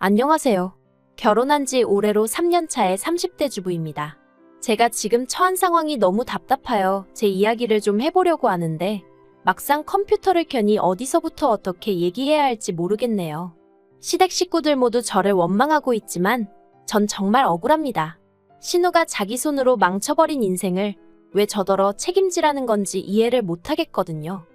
안녕하세요. 결혼한 지 올해로 3년 차의 30대 주부입니다. 제가 지금 처한 상황이 너무 답답하여 제 이야기를 좀 해보려고 하는데 막상 컴퓨터를 켜니 어디서부터 어떻게 얘기해야 할지 모르겠네요. 시댁 식구들 모두 저를 원망하고 있지만 전 정말 억울합니다. 신우가 자기 손으로 망쳐버린 인생을 왜 저더러 책임지라는 건지 이해를 못하겠거든요.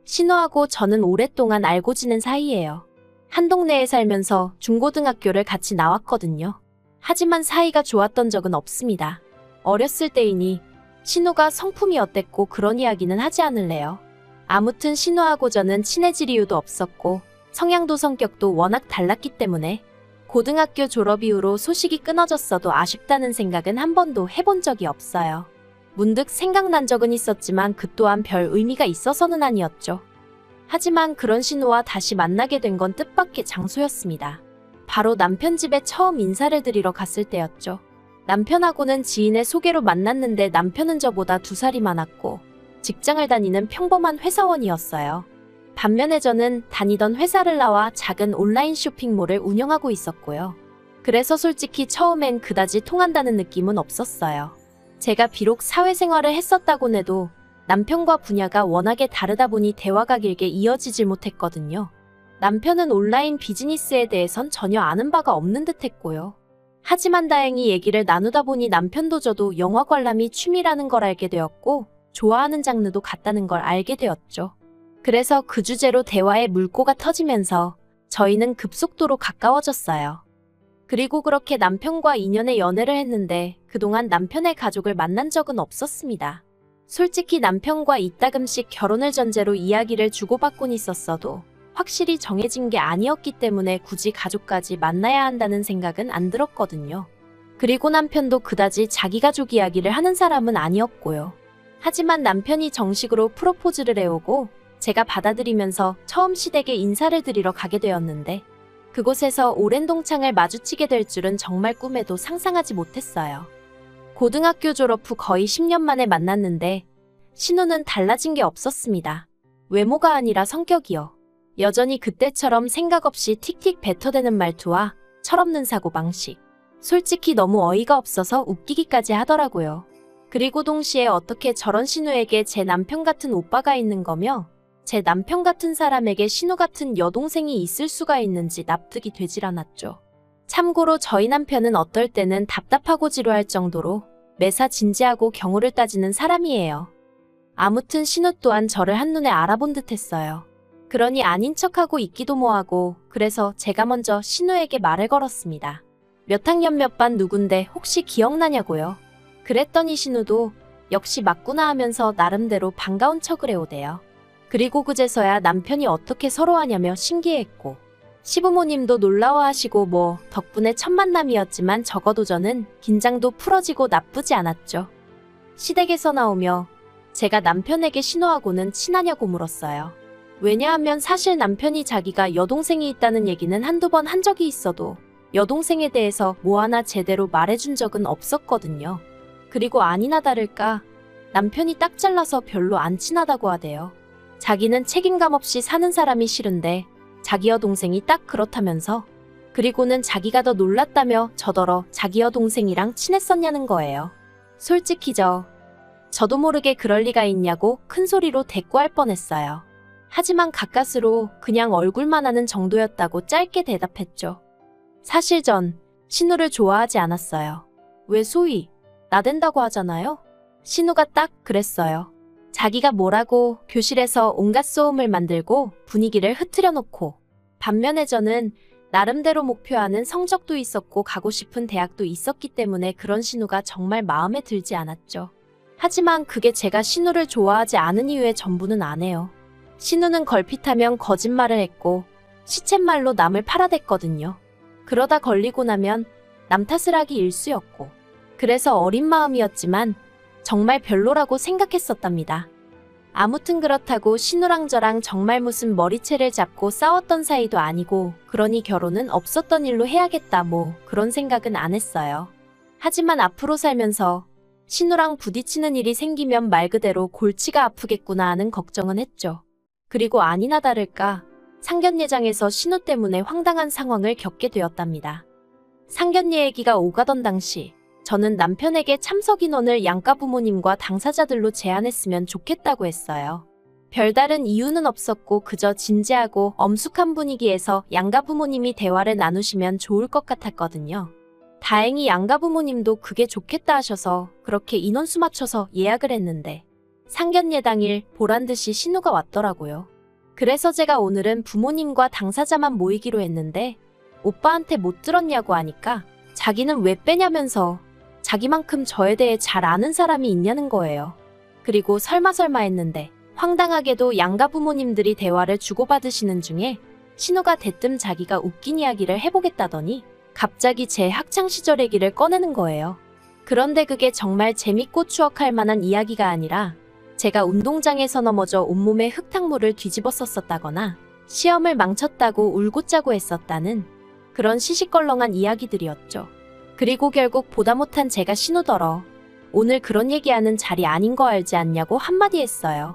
신우하고 저는 오랫동안 알고 지낸 사이예요. 한 동네에 살면서 중고등학교를 같이 나왔거든요. 하지만 사이가 좋았던 적은 없습니다. 어렸을 때이니 신우가 성품이 어땠고 그런 이야기는 하지 않을래요. 아무튼 신우하고 저는 친해질 이유도 없었고 성향도 성격도 워낙 달랐기 때문에 고등학교 졸업 이후로 소식이 끊어졌어도 아쉽다는 생각은 한 번도 해본 적이 없어요. 문득 생각난 적은 있었지만 그 또한 별 의미가 있어서는 아니었죠. 하지만 그런 신우와 다시 만나게 된 건 뜻밖의 장소였습니다. 바로 남편 집에 처음 인사를 드리러 갔을 때였죠. 남편하고는 지인의 소개로 만났는데 남편은 저보다 2살이 많았고 직장을 다니는 평범한 회사원이었어요. 반면에 저는 다니던 회사를 나와 작은 온라인 쇼핑몰을 운영하고 있었고요. 그래서 솔직히 처음엔 그다지 통한다는 느낌은 없었어요. 제가 비록 사회생활을 했었다곤 해도 남편과 분야가 워낙에 다르다 보니 대화가 길게 이어지질 못했거든요. 남편은 온라인 비즈니스에 대해선 전혀 아는 바가 없는 듯 했고요. 하지만 다행히 얘기를 나누다 보니 남편도 저도 영화 관람이 취미라는 걸 알게 되었고 좋아하는 장르도 같다는 걸 알게 되었죠. 그래서 그 주제로 대화의 물꼬가 터지면서 저희는 급속도로 가까워졌어요. 그리고 그렇게 남편과 2년의 연애를 했는데 그동안 남편의 가족을 만난 적은 없었습니다. 솔직히 남편과 이따금씩 결혼을 전제로 이야기를 주고받곤 있었어도 확실히 정해진 게 아니었기 때문에 굳이 가족까지 만나야 한다는 생각은 안 들었거든요. 그리고 남편도 그다지 자기 가족 이야기를 하는 사람은 아니었고요. 하지만 남편이 정식으로 프로포즈를 해오고 제가 받아들이면서 처음 시댁에 인사를 드리러 가게 되었는데 그곳에서 오랜 동창을 마주치게 될 줄은 정말 꿈에도 상상하지 못했어요. 고등학교 졸업 후 거의 10년 만에 만났는데 신우는 달라진 게 없었습니다. 외모가 아니라 성격이요. 여전히 그때처럼 생각 없이 틱틱 뱉어대는 말투와 철없는 사고방식. 솔직히 너무 어이가 없어서 웃기기까지 하더라고요. 그리고 동시에 어떻게 저런 신우에게 제 남편 같은 오빠가 있는 거며 제 남편 같은 사람에게 신우 같은 여동생이 있을 수가 있는지 납득이 되질 않았죠. 참고로 저희 남편은 어떨 때는 답답하고 지루할 정도로 매사 진지하고 경우를 따지는 사람이에요. 아무튼 신우 또한 저를 한눈에 알아본 듯 했어요. 그러니 아닌 척하고 있기도 뭐하고 그래서 제가 먼저 신우에게 말을 걸었습니다. 몇 학년 몇 반 누군데 혹시 기억나냐고요. 그랬더니 신우도 역시 맞구나 하면서 나름대로 반가운 척을 해오대요. 그리고 그제서야 남편이 어떻게 서로 하냐며 신기해했고 시부모님도 놀라워하시고 뭐 덕분에 첫 만남이었지만 적어도 저는 긴장도 풀어지고 나쁘지 않았죠. 시댁에서 나오며 제가 남편에게 신우하고는 친하냐고 물었어요. 왜냐하면 사실 남편이 자기가 여동생이 있다는 얘기는 한두 번 한 적이 있어도 여동생에 대해서 뭐 하나 제대로 말해준 적은 없었거든요. 그리고 아니나 다를까 남편이 딱 잘라서 별로 안 친하다고 하대요. 자기는 책임감 없이 사는 사람이 싫은데 자기 여동생이 딱 그렇다면서 그리고는 자기가 더 놀랐다며 저더러 자기 여동생이랑 친했었냐는 거예요. 솔직히 저도 모르게 그럴 리가 있냐고 큰 소리로 대꾸할 뻔했어요. 하지만 가까스로 그냥 얼굴만 아는 정도였다고 짧게 대답했죠. 사실 전 신우를 좋아하지 않았어요. 왜 소위 나댄다고 하잖아요. 신우가 딱 그랬어요. 자기가 뭐라고 교실에서 온갖 소음을 만들고 분위기를 흐트려 놓고 반면에 저는 나름대로 목표하는 성적도 있었고 가고 싶은 대학도 있었기 때문에 그런 신우가 정말 마음에 들지 않았죠. 하지만 그게 제가 신우를 좋아하지 않은 이유의 전부는 아니에요. 신우는 걸핏하면 거짓말을 했고 시쳇말로 남을 팔아댔거든요. 그러다 걸리고 나면 남 탓을 하기 일쑤였고 그래서 어린 마음이었지만 정말 별로라고 생각했었답니다. 아무튼 그렇다고 신우랑 저랑 정말 무슨 머리채를 잡고 싸웠던 사이도 아니고 그러니 결혼은 없었던 일로 해야겠다 뭐 그런 생각은 안 했어요. 하지만 앞으로 살면서 신우랑 부딪히는 일이 생기면 말 그대로 골치가 아프겠구나 하는 걱정은 했죠. 그리고 아니나 다를까 상견례장에서 신우 때문에 황당한 상황을 겪게 되었답니다. 상견례 얘기가 오가던 당시 저는 남편에게 참석 인원을 양가 부모님과 당사자들로 제한했으면 좋겠다고 했어요. 별다른 이유는 없었고 그저 진지하고 엄숙한 분위기에서 양가 부모님이 대화를 나누시면 좋을 것 같았거든요. 다행히 양가 부모님도 그게 좋겠다 하셔서 그렇게 인원수 맞춰서 예약을 했는데 상견례 당일 보란듯이 신우가 왔더라고요. 그래서 제가 오늘은 부모님과 당사자만 모이기로 했는데 오빠한테 못 들었냐고 하니까 자기는 왜 빼냐면서 자기만큼 저에 대해 잘 아는 사람이 있냐는 거예요. 그리고 설마 했는데 황당하게도 양가 부모님들이 대화를 주고받으시는 중에 신우가 대뜸 자기가 웃긴 이야기를 해보겠다더니 갑자기 제 학창시절 얘기를 꺼내는 거예요. 그런데 그게 정말 재밌고 추억할 만한 이야기가 아니라 제가 운동장에서 넘어져 온몸에 흙탕물을 뒤집어 썼었다거나 시험을 망쳤다고 울고 짜고 했었다는 그런 시시껄렁한 이야기들이었죠. 그리고 결국 보다 못한 제가 신우더러 오늘 그런 얘기하는 자리 아닌 거 알지 않냐고 한마디 했어요.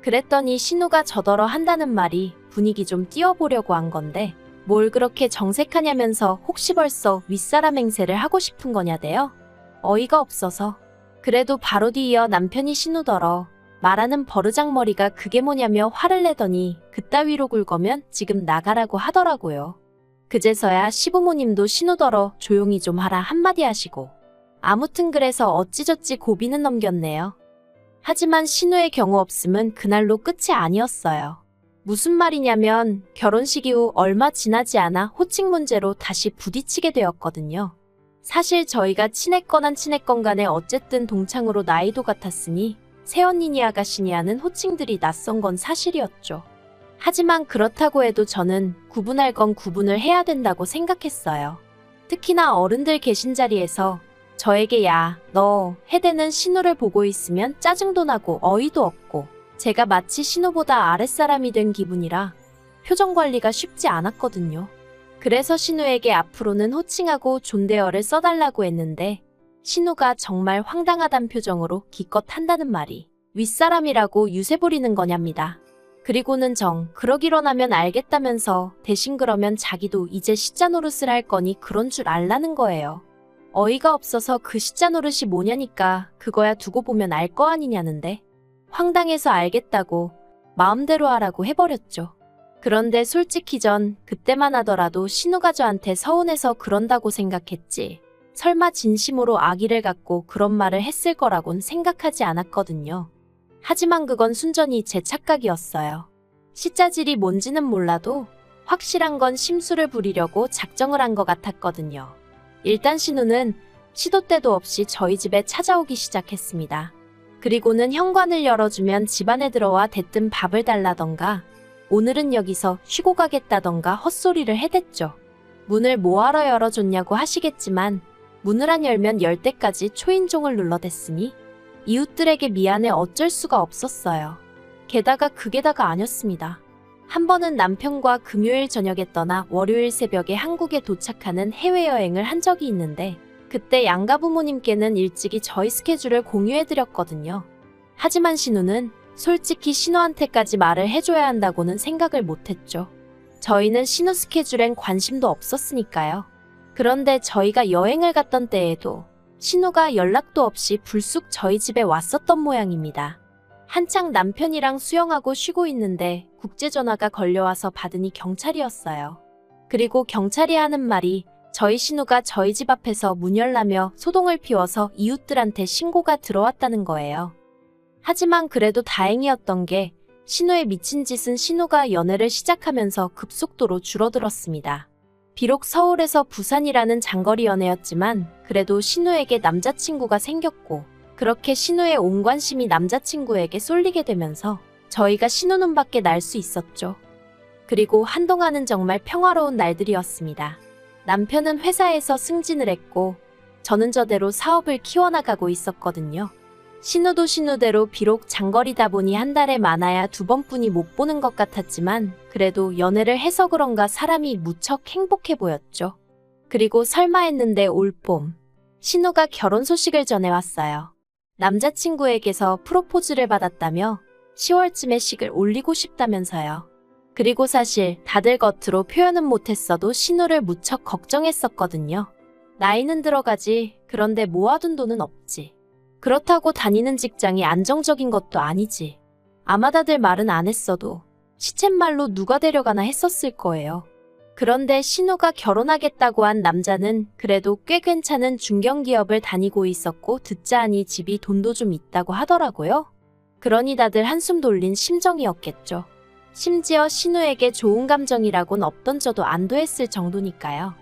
그랬더니 신우가 저더러 한다는 말이 분위기 좀 띄워보려고 한 건데 뭘 그렇게 정색하냐면서 혹시 벌써 윗사람 행세를 하고 싶은 거냐대요. 어이가 없어서. 그래도 바로 뒤이어 남편이 신우더러 말하는 버르장머리가 그게 뭐냐며 화를 내더니 그따위로 굴거면 지금 나가라고 하더라고요. 그제서야 시부모님도 신우더러 조용히 좀 하라 한마디 하시고 아무튼 그래서 어찌저찌 고비는 넘겼네요. 하지만 신우의 경우 없음은 그날로 끝이 아니었어요. 무슨 말이냐면 결혼식 이후 얼마 지나지 않아 호칭 문제로 다시 부딪히게 되었거든요. 사실 저희가 친했건 안 친했건 간에 어쨌든 동창으로 나이도 같았으니 새언니니 아가씨니 하는 호칭들이 낯선 건 사실이었죠. 하지만 그렇다고 해도 저는 구분할 건 구분을 해야 된다고 생각했어요. 특히나 어른들 계신 자리에서 저에게 야, 너 해대는 신우를 보고 있으면 짜증도 나고 어이도 없고 제가 마치 신우보다 아랫사람이 된 기분이라 표정 관리가 쉽지 않았거든요. 그래서 신우에게 앞으로는 호칭하고 존대어를 써달라고 했는데 신우가 정말 황당하단 표정으로 기껏 한다는 말이 윗사람이라고 유세 부리는 거냐입니다. 그리고는 그러기로 하면 알겠다면서 대신 그러면 자기도 이제 시자 노릇을 할 거니 그런 줄 알라는 거예요. 어이가 없어서 그 시자 노릇이 뭐냐니까 그거야 두고 보면 알 거 아니냐는데 황당해서 알겠다고 마음대로 하라고 해버렸죠. 그런데 솔직히 전 그때만 하더라도 신우가 저한테 서운해서 그런다고 생각했지 설마 진심으로 악의를 갖고 그런 말을 했을 거라곤 생각하지 않았거든요. 하지만 그건 순전히 제 착각이었어요. 시자질이 뭔지는 몰라도 확실한 건 심술을 부리려고 작정을 한 것 같았거든요. 일단 신우는 시도 때도 없이 저희 집에 찾아오기 시작했습니다. 그리고는 현관을 열어주면 집안에 들어와 대뜸 밥을 달라던가 오늘은 여기서 쉬고 가겠다던가 헛소리를 해댔죠. 문을 뭐하러 열어줬냐고 하시겠지만 문을 안 열면 열 때까지 초인종을 눌러댔으니 이웃들에게 미안해 어쩔 수가 없었어요. 게다가 그게 다가 아니었습니다. 한 번은 남편과 금요일 저녁에 떠나 월요일 새벽에 한국에 도착하는 해외여행을 한 적이 있는데 그때 양가 부모님께는 일찍이 저희 스케줄을 공유해드렸거든요. 하지만 신우는 솔직히 신우한테까지 말을 해줘야 한다고는 생각을 못했죠. 저희는 신우 스케줄엔 관심도 없었으니까요. 그런데 저희가 여행을 갔던 때에도 신우가 연락도 없이 불쑥 저희 집에 왔었던 모양입니다. 한창 남편이랑 수영하고 쉬고 있는데 국제전화가 걸려와서 받으니 경찰이었어요. 그리고 경찰이 하는 말이 저희 신우가 저희 집 앞에서 문 열라며 소동을 피워서 이웃들한테 신고가 들어왔다는 거예요. 하지만 그래도 다행이었던 게 신우의 미친 짓은 신우가 연애를 시작하면서 급속도로 줄어들었습니다. 비록 서울에서 부산이라는 장거리 연애였지만 그래도 신우에게 남자친구가 생겼고 그렇게 신우의 온 관심이 남자친구에게 쏠리게 되면서 저희가 신우 눈밖에 날 수 있었죠. 그리고 한동안은 정말 평화로운 날들이었습니다. 남편은 회사에서 승진을 했고 저는 저대로 사업을 키워나가고 있었거든요. 신우도 신우대로 비록 장거리다 보니 한 달에 많아야 2번뿐이 못 보는 것 같았지만 그래도 연애를 해서 그런가 사람이 무척 행복해 보였죠. 그리고 설마 했는데 올봄 신우가 결혼 소식을 전해왔어요. 남자친구에게서 프로포즈를 받았다며 10월쯤에 식을 올리고 싶다면서요. 그리고 사실 다들 겉으로 표현은 못했어도 신우를 무척 걱정했었거든요. 나이는 들어가지. 그런데 모아둔 돈은 없지. 그렇다고 다니는 직장이 안정적인 것도 아니지. 아마 다들 말은 안 했어도 시쳇말로 누가 데려가나 했었을 거예요. 그런데 신우가 결혼하겠다고 한 남자는 그래도 꽤 괜찮은 중견기업을 다니고 있었고 듣자 하니 집이 돈도 좀 있다고 하더라고요. 그러니 다들 한숨 돌린 심정이었겠죠. 심지어 신우에게 좋은 감정이라곤 없던져도 안도했을 정도니까요.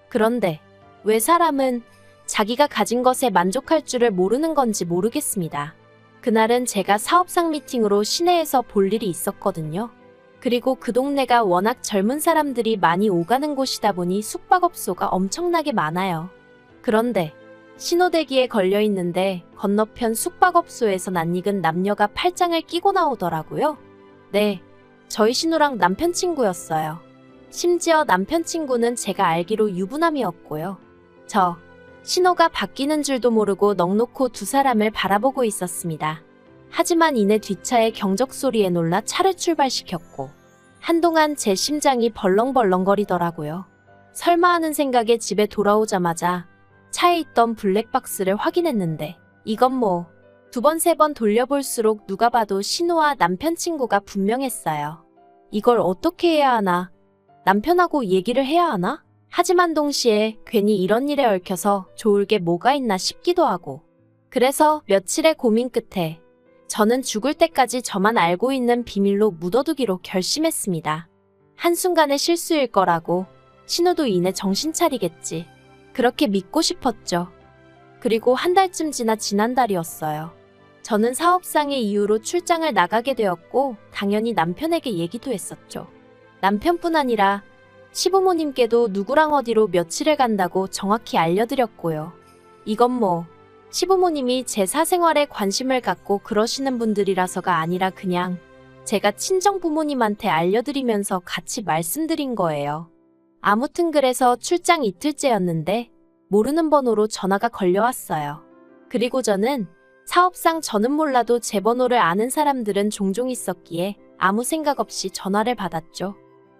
그런데 왜 사람은 자기가 가진 것에 만족할 줄을 모르는 건지 모르겠습니다. 그날은 제가 사업상 미팅으로 시내에서 볼 일이 있었거든요. 그리고 그 동네가 워낙 젊은 사람들이 많이 오가는 곳이다 보니 숙박업소가 엄청나게 많아요. 그런데 신호대기에 걸려 있는데 건너편 숙박업소에서 낯익은 남녀가 팔짱을 끼고 나오더라고요. 네, 저희 신우랑 남편 친구였어요. 심지어 남편 친구는 제가 알기로 유부남이었고요. 신호가 바뀌는 줄도 모르고 넋놓고 두 사람을 바라보고 있었습니다. 하지만 이내 뒷차의 경적 소리에 놀라 차를 출발시켰고 한동안 제 심장이 벌렁벌렁거리더라고요. 설마 하는 생각에 집에 돌아오자마자 차에 있던 블랙박스를 확인했는데 이건 뭐 두 번, 세 번 돌려볼수록 누가 봐도 신우와 남편 친구가 분명했어요. 이걸 어떻게 해야 하나? 남편하고 얘기를 해야 하나? 하지만 동시에 괜히 이런 일에 얽혀서 좋을 게 뭐가 있나 싶기도 하고. 그래서 며칠의 고민 끝에 저는 죽을 때까지 저만 알고 있는 비밀로 묻어두기로 결심했습니다. 한순간의 실수일 거라고. 신우도 이내 정신 차리겠지. 그렇게 믿고 싶었죠. 그리고 한 달쯤 지나 지난달이었어요. 저는 사업상의 이유로 출장을 나가게 되었고 당연히 남편에게 얘기도 했었죠. 남편뿐 아니라 시부모님께도 누구랑 어디로 며칠을 간다고 정확히 알려드렸고요. 이건 뭐 시부모님이 제 사생활에 관심을 갖고 그러시는 분들이라서가 아니라 그냥 제가 친정부모님한테 알려드리면서 같이 말씀드린 거예요. 아무튼 그래서 출장 이틀째였는데 모르는 번호로 전화가 걸려왔어요. 그리고 저는 사업상 저는 몰라도 제 번호를 아는 사람들은 종종 있었기에 아무 생각 없이 전화를 받았죠.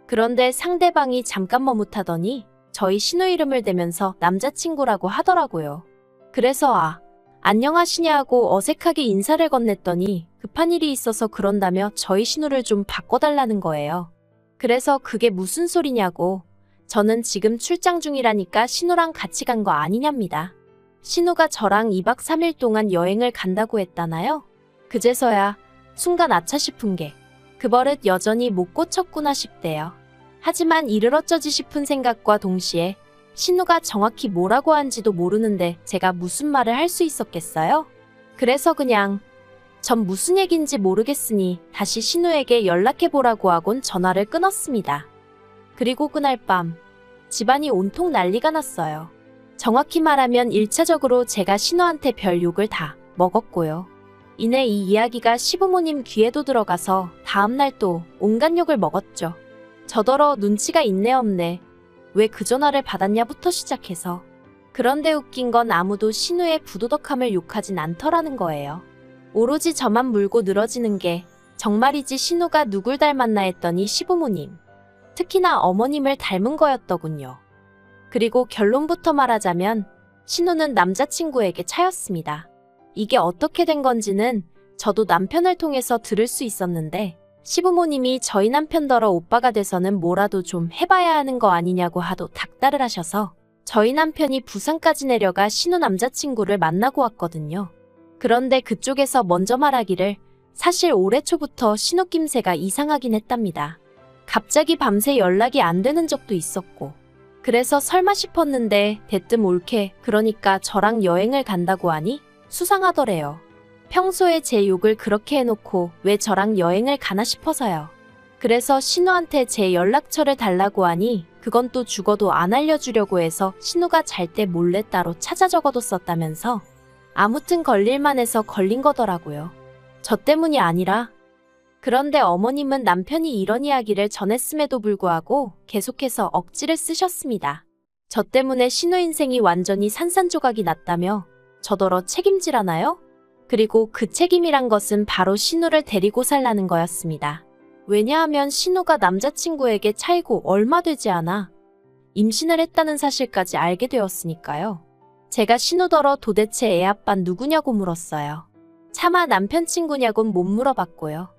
그런데 상대방이 잠깐 머뭇하더니 저희 신우 이름을 대면서 남자친구라고 하더라고요. 그래서 안녕하시냐고 어색하게 인사를 건넸더니 급한 일이 있어서 그런다며 저희 신우를 좀 바꿔달라는 거예요. 그래서 그게 무슨 소리냐고. 저는 지금 출장 중이라니까 신우랑 같이 간 거 아니냐입니다. 신우가 저랑 2박 3일 동안 여행을 간다고 했다나요? 그제서야 순간 아차 싶은 게 그 버릇 여전히 못 고쳤구나 싶대요. 하지만 이를 어쩌지 싶은 생각과 동시에 신우가 정확히 뭐라고 한지도 모르는데 제가 무슨 말을 할 수 있었겠어요? 그래서 그냥 전 무슨 얘긴지 모르겠으니 다시 신우에게 연락해보라고 하곤 전화를 끊었습니다. 그리고 그날 밤 집안이 온통 난리가 났어요. 정확히 말하면 1차적으로 제가 신우한테 별 욕을 다 먹었고요. 이내 이 이야기가 시부모님 귀에도 들어가서 다음날 또 온갖 욕을 먹었죠. 저더러 눈치가 있네 없네. 왜 그 전화를 받았냐부터 시작해서. 그런데 웃긴 건 아무도 신우의 부도덕함을 욕하진 않더라는 거예요. 오로지 저만 물고 늘어지는 게 정말이지 신우가 누굴 닮았나 했더니 시부모님, 특히나 어머님을 닮은 거였더군요. 그리고 결론부터 말하자면 신우는 남자친구에게 차였습니다. 이게 어떻게 된 건지는 저도 남편을 통해서 들을 수 있었는데 시부모님이 저희 남편더러 오빠가 돼서는 뭐라도 좀 해봐야 하는 거 아니냐고 하도 닥달을 하셔서 저희 남편이 부산까지 내려가 신우 남자친구를 만나고 왔거든요. 그런데 그쪽에서 먼저 말하기를 사실 올해 초부터 신우 낌새가 이상하긴 했답니다. 갑자기 밤새 연락이 안 되는 적도 있었고 그래서 설마 싶었는데 대뜸 올케 그러니까 저랑 여행을 간다고 하니 수상하더래요. 평소에 제 욕을 그렇게 해놓고 왜 저랑 여행을 가나 싶어서요. 그래서 신우한테 제 연락처를 달라고 하니 그건 또 죽어도 안 알려주려고 해서 신우가 잘 때 몰래 따로 찾아 적어뒀었다면서 아무튼 걸릴만 해서 걸린 거더라고요. 저 때문이 아니라. 그런데 어머님은 남편이 이런 이야기를 전했음에도 불구하고 계속해서 억지를 쓰셨습니다. 저 때문에 신우 인생이 완전히 산산조각이 났다며 저더러 책임지라나요? 그리고 그 책임이란 것은 바로 신우를 데리고 살라는 거였습니다. 왜냐하면 신우가 남자친구에게 차이고 얼마 되지 않아 임신을 했다는 사실까지 알게 되었으니까요. 제가 신우더러 도대체 애 아빤 누구냐고 물었어요. 차마 남편 친구냐곤 못 물어봤고요.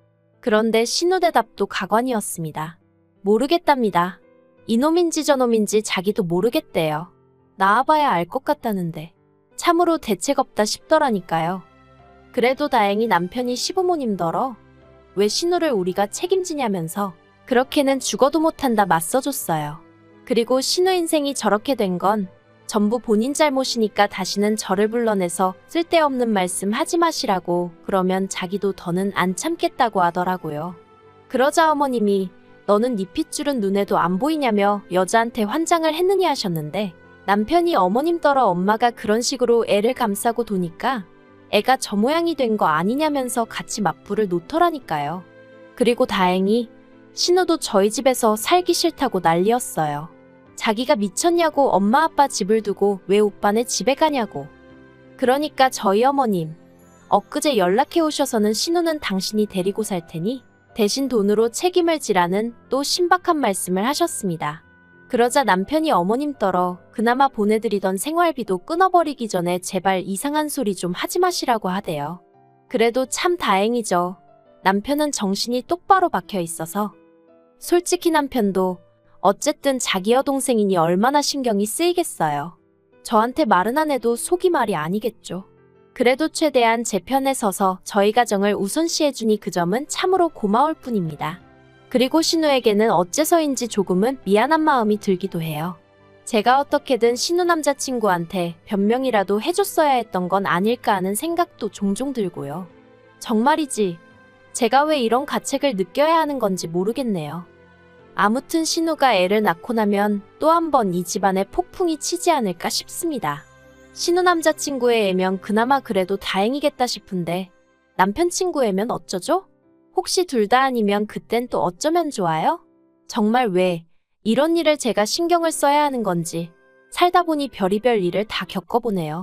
그런데 신우 대답도 가관이었습니다. 모르겠답니다. 이놈인지 저놈인지 자기도 모르겠대요. 나와봐야 알 것 같다는데 참으로 대책 없다 싶더라니까요. 그래도 다행히 남편이 시부모님더러 왜 신우를 우리가 책임지냐면서 그렇게는 죽어도 못한다 맞서줬어요. 그리고 신우 인생이 저렇게 된 건 전부 본인 잘못이니까 다시는 저를 불러내서 쓸데없는 말씀 하지 마시라고 그러면 자기도 더는 안 참겠다고 하더라고요. 그러자 어머님이 너는 네 핏줄은 눈에도 안 보이냐며 여자한테 환장을 했느니 하셨는데 남편이 어머님더러 엄마가 그런 식으로 애를 감싸고 도니까 애가 저 모양이 된 거 아니냐면서 같이 맞불을 놓더라니까요. 그리고 다행히 신우도 저희 집에서 살기 싫다고 난리였어요. 자기가 미쳤냐고 엄마 아빠 집을 두고 왜 오빠네 집에 가냐고. 그러니까 저희 어머님 엊그제 연락해 오셔서는 신우는 당신이 데리고 살 테니 대신 돈으로 책임을 지라는 또 신박한 말씀을 하셨습니다. 그러자 남편이 어머님더러 그나마 보내드리던 생활비도 끊어버리기 전에 제발 이상한 소리 좀 하지 마시라고 하대요. 그래도 참 다행이죠. 남편은 정신이 똑바로 박혀 있어서. 솔직히 남편도 어쨌든 자기 여동생이니 얼마나 신경이 쓰이겠어요. 저한테 말은 안 해도 속이 말이 아니겠죠. 그래도 최대한 제 편에 서서 저희 가정을 우선시해주니 그 점은 참으로 고마울 뿐입니다. 그리고 신우에게는 어째서인지 조금은 미안한 마음이 들기도 해요. 제가 어떻게든 신우 남자친구한테 변명이라도 해줬어야 했던 건 아닐까 하는 생각도 종종 들고요. 정말이지 제가 왜 이런 가책을 느껴야 하는 건지 모르겠네요. 아무튼 신우가 애를 낳고 나면 또 한 번 이 집안에 폭풍이 치지 않을까 싶습니다. 신우 남자친구의 애면 그나마 그래도 다행이겠다 싶은데 남편 친구 애면 어쩌죠? 혹시 둘 다 아니면 그땐 또 어쩌면 좋아요? 정말 왜 이런 일을 제가 신경을 써야 하는 건지 살다 보니 별의별 일을 다 겪어보네요.